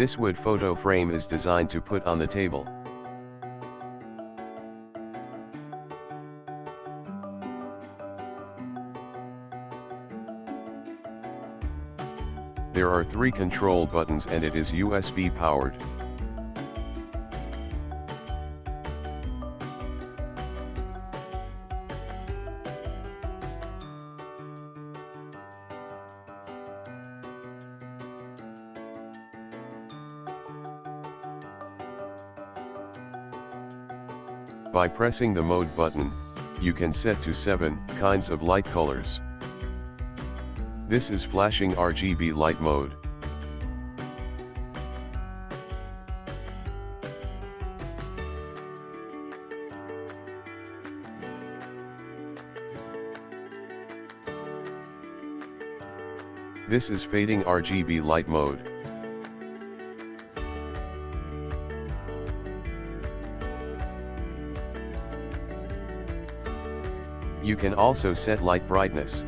This wood photo frame is designed to put on the table. There are 3 control buttons and it is USB powered. By pressing the mode button, you can set to 7 kinds of light colors. This is flashing RGB light mode. This is fading RGB light mode. You can also set light brightness.